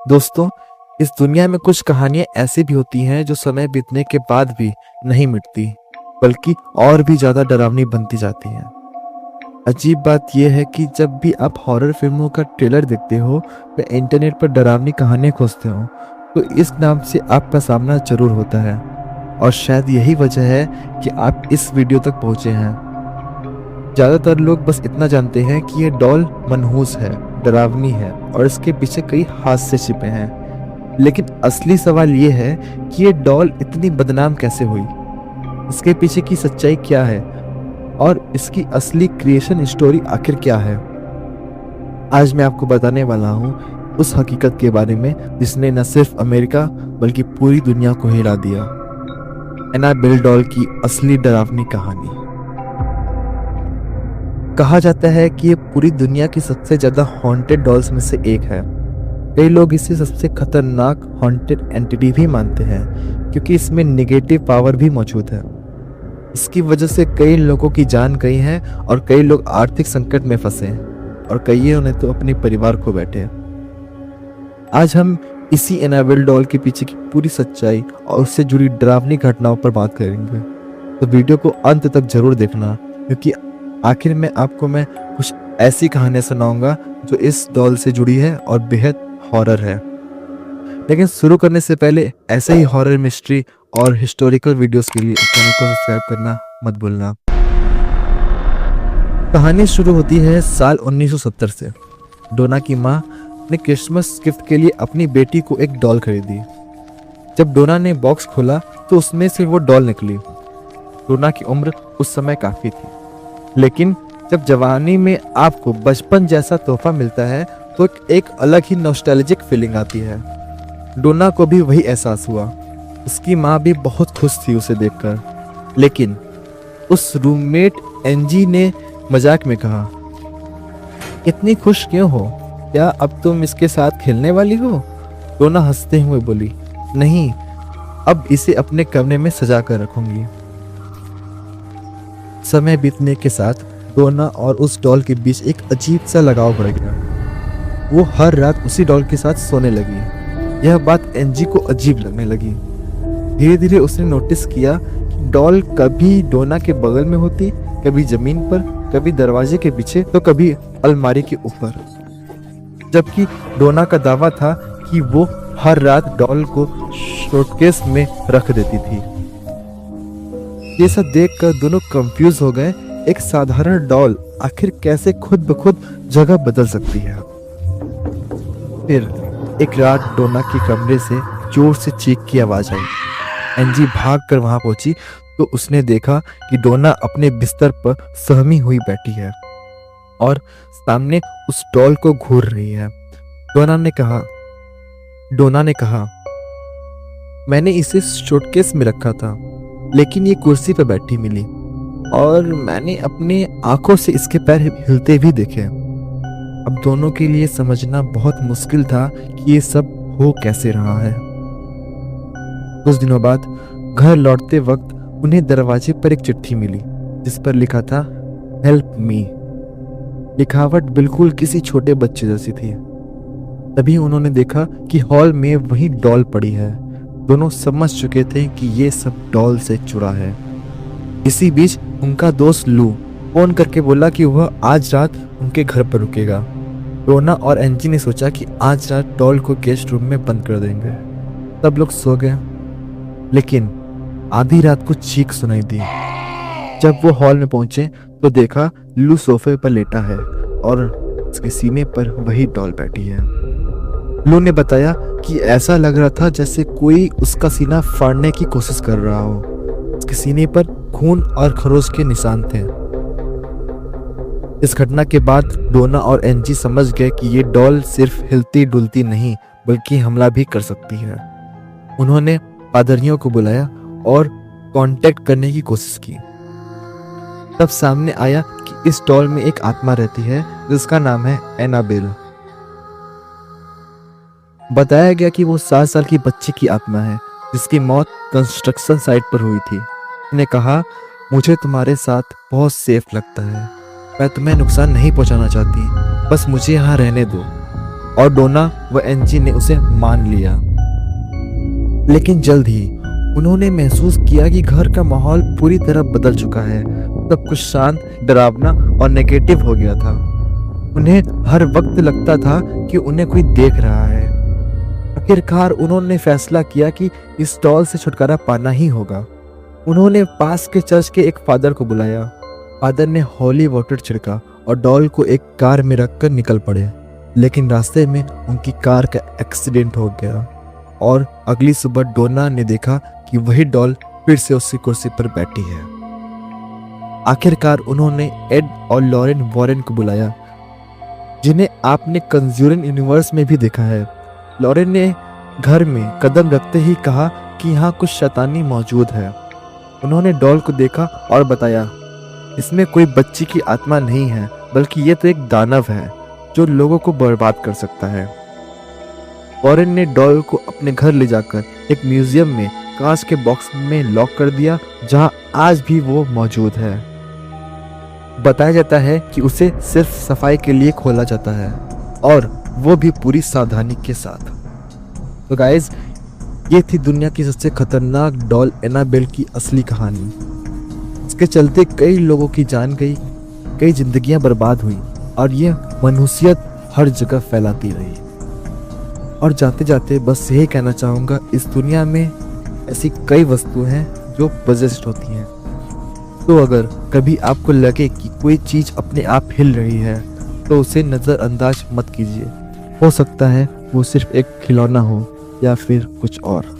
दोस्तों, इस दुनिया में कुछ कहानियां ऐसी भी होती हैं जो समय बीतने के बाद भी नहीं मिटती, बल्कि और भी ज्यादा डरावनी बनती जाती हैं। अजीब बात यह है कि जब भी आप हॉरर फिल्मों का ट्रेलर देखते हो या इंटरनेट पर डरावनी कहानियां खोजते हो, तो इस नाम से आपका सामना जरूर होता है। और शायद यही वजह है कि आप इस वीडियो तक पहुंचे हैं। ज्यादातर लोग बस इतना जानते हैं कि ये डॉल मनहूस है, डरावनी है और इसके पीछे कई हादसे छिपे हैं। लेकिन असली सवाल ये है कि ये डॉल इतनी बदनाम कैसे हुई, इसके पीछे की सच्चाई क्या है और इसकी असली क्रिएशन स्टोरी आखिर क्या है। आज मैं आपको बताने वाला हूँ उस हकीकत के बारे में जिसने न सिर्फ अमेरिका बल्कि पूरी दुनिया को हिला दिया। एनाबेल डॉल की असली डरावनी कहानी। कहा जाता है कि ये पूरी दुनिया की सबसे ज्यादा हॉन्टेड डॉल्स में से एक है। कई लोग इसे सबसे खतरनाक हॉन्टेड एंटिटी भी मानते हैं क्योंकि इसमें नेगेटिव पावर भी मौजूद है। इसकी वजह से कई लोगों की जान गई है और कई लोग आर्थिक संकट में फंसे हैं और कईयों ने तो अपने परिवार खो बैठे। आज हम इसी एनाबेल डॉल के पीछे की पूरी सच्चाई और उससे जुड़ी डरावनी घटनाओं पर बात करेंगे, तो वीडियो को अंत तक जरूर देखना, क्योंकि आखिर में आपको मैं कुछ ऐसी कहानियां सुनाऊंगा जो इस डॉल से जुड़ी है और बेहद हॉरर है। लेकिन शुरू करने से पहले ऐसे ही हॉरर मिस्ट्री और हिस्टोरिकल वीडियोस के लिए चैनल को सब्सक्राइब करना मत भूलना। कहानी शुरू होती है साल 1970 से। डोना की माँ ने क्रिसमस गिफ्ट के लिए अपनी बेटी को एक डॉल खरीदी। जब डोना ने बॉक्स खोला तो उसमें से वो डॉल निकली। डोना की उम्र उस समय काफी थी, लेकिन जब जवानी में आपको बचपन जैसा तोहफा मिलता है तो एक अलग ही नॉस्टैल्जिक फीलिंग आती है। डोना को भी वही एहसास हुआ। उसकी माँ भी बहुत खुश थी उसे देखकर, लेकिन उस रूममेट एंजी ने मजाक में कहा, इतनी खुश क्यों हो? क्या अब तुम इसके साथ खेलने वाली हो? डोना हंसते हुए बोली, नहीं, अब इसे अपने कमरे में सजा कर रखूंगी। समय बीतने के साथ डोना और उस डॉल के बीच एक अजीब सा लगाव बढ़ गया। वो हर रात उसी डॉल के साथ सोने लगी। यह बात एंजी को अजीब लगने लगी। धीरे धीरे उसने नोटिस किया कि डॉल कभी डोना के बगल में होती, कभी जमीन पर, कभी दरवाजे के पीछे, तो कभी अलमारी के ऊपर। जबकि डोना का दावा था कि वो हर रात डॉल को सूटकेस में रख देती थी। ये सब देखकर दोनों कंफ्यूज हो गए। एक साधारण डॉल आखिर कैसे खुद ब खुद जगह बदल सकती है? फिर एक रात डोना के कमरे से जोर से चीख की आवाज आई। एंजी भागकर वहां पहुंची तो उसने देखा कि डोना अपने बिस्तर पर सहमी हुई बैठी है और सामने उस डॉल को घूर रही है। डोना ने कहा, मैंने इसे सूटकेस में रखा था, लेकिन ये कुर्सी पर बैठी मिली और मैंने अपने आंखों से इसके पैर हिलते भी देखे। अब दोनों के लिए समझना बहुत मुश्किल था कि ये सब हो कैसे रहा है। कुछ दिनों बाद घर लौटते वक्त उन्हें दरवाजे पर एक चिट्ठी मिली जिस पर लिखा था, हेल्प मी। लिखावट बिल्कुल किसी छोटे बच्चे जैसी थी। तभी उन्होंने देखा कि हॉल में वही डॉल पड़ी है। दोनों समझ चुके थे कि ये सब डॉल से जुड़ा है। इसी बीच उनका दोस्त लू फोन करके बोला कि वह आज रात उनके घर पर रुकेगा। डोना और एंजी ने सोचा कि आज रात डॉल को गेस्ट रूम में बंद कर देंगे। सब लोग सो गए, लेकिन आधी रात को चीख सुनाई दी। जब वो हॉल में पहुंचे तो देखा लू सोफे पर लेटा है और उसके सीने पर वही डॉल बैठी है। लू ने बताया कि ऐसा लग रहा था जैसे कोई उसका सीना फाड़ने की कोशिश कर रहा हो। उसके सीने पर खून और खरोच के निशान थे। इस घटना के बाद डोना और एंजी समझ गए कि ये डॉल सिर्फ हिलती डुलती नहीं बल्कि हमला भी कर सकती है। उन्होंने पादरियों को बुलाया और कांटेक्ट करने की कोशिश की। तब सामने आया कि इस डॉल में एक आत्मा रहती है जिसका नाम है एनाबेल। बताया गया कि वो 7 साल की बच्ची की आत्मा है जिसकी मौत कंस्ट्रक्शन साइट पर हुई थी। उसने कहा, मुझे तुम्हारे साथ बहुत सेफ लगता है, मैं तुम्हें नुकसान नहीं पहुंचाना चाहती, बस मुझे यहाँ रहने दो। और डोना व एंजी ने उसे मान लिया। लेकिन जल्द ही उन्होंने महसूस किया कि घर का माहौल पूरी तरह बदल चुका है। सब कुछ शांत, डरावना और नेगेटिव हो गया था। उन्हें हर वक्त लगता था कि उन्हें कोई देख रहा है। आखिरकार उन्होंने फैसला किया कि इस डॉल से छुटकारा पाना ही होगा। उन्होंने पास के चर्च के एक फादर को बुलाया। फादर ने हॉली वाटर छिड़का और डॉल को एक कार में रखकर निकल पड़े। लेकिन रास्ते में उनकी कार का एक्सीडेंट हो गया और अगली सुबह डोना ने देखा कि वही डॉल फिर से उसी कुर्सी पर बैठी है। आखिरकार उन्होंने एड और लॉरेन वॉरेन को बुलाया, जिन्हें आपने कंज्यूरिंग यूनिवर्स में भी देखा है। लॉरेन ने घर में कदम रखते ही कहा कि यहाँ कुछ शैतानी मौजूद है। उन्होंने डॉल को देखा और बताया, इसमें कोई बच्ची की आत्मा नहीं है, बल्कि ये तो एक दानव है जो लोगों को बर्बाद कर सकता है। वॉरेन ने डॉल को अपने घर ले जाकर एक म्यूजियम में कांच के बॉक्स में लॉक कर दिया, जहां आज भी वो मौजूद है। बताया जाता है कि उसे सिर्फ सफाई के लिए खोला जाता है और वो भी पूरी सावधानी के साथ। तो गाइज, ये थी दुनिया की सबसे खतरनाक डॉल एनाबेल की असली कहानी। इसके चलते कई लोगों की जान गई, कई जिंदगियां बर्बाद हुई और ये मनुष्यत हर जगह फैलाती रही। और जाते जाते बस यही कहना चाहूँगा, इस दुनिया में ऐसी कई वस्तुएं हैं जो पोजेस्ड होती हैं। तो अगर कभी आपको लगे कि कोई चीज़ अपने आप हिल रही है तो उसे नज़रअंदाज मत कीजिए। हो सकता है वो सिर्फ एक खिलौना हो या फिर कुछ और।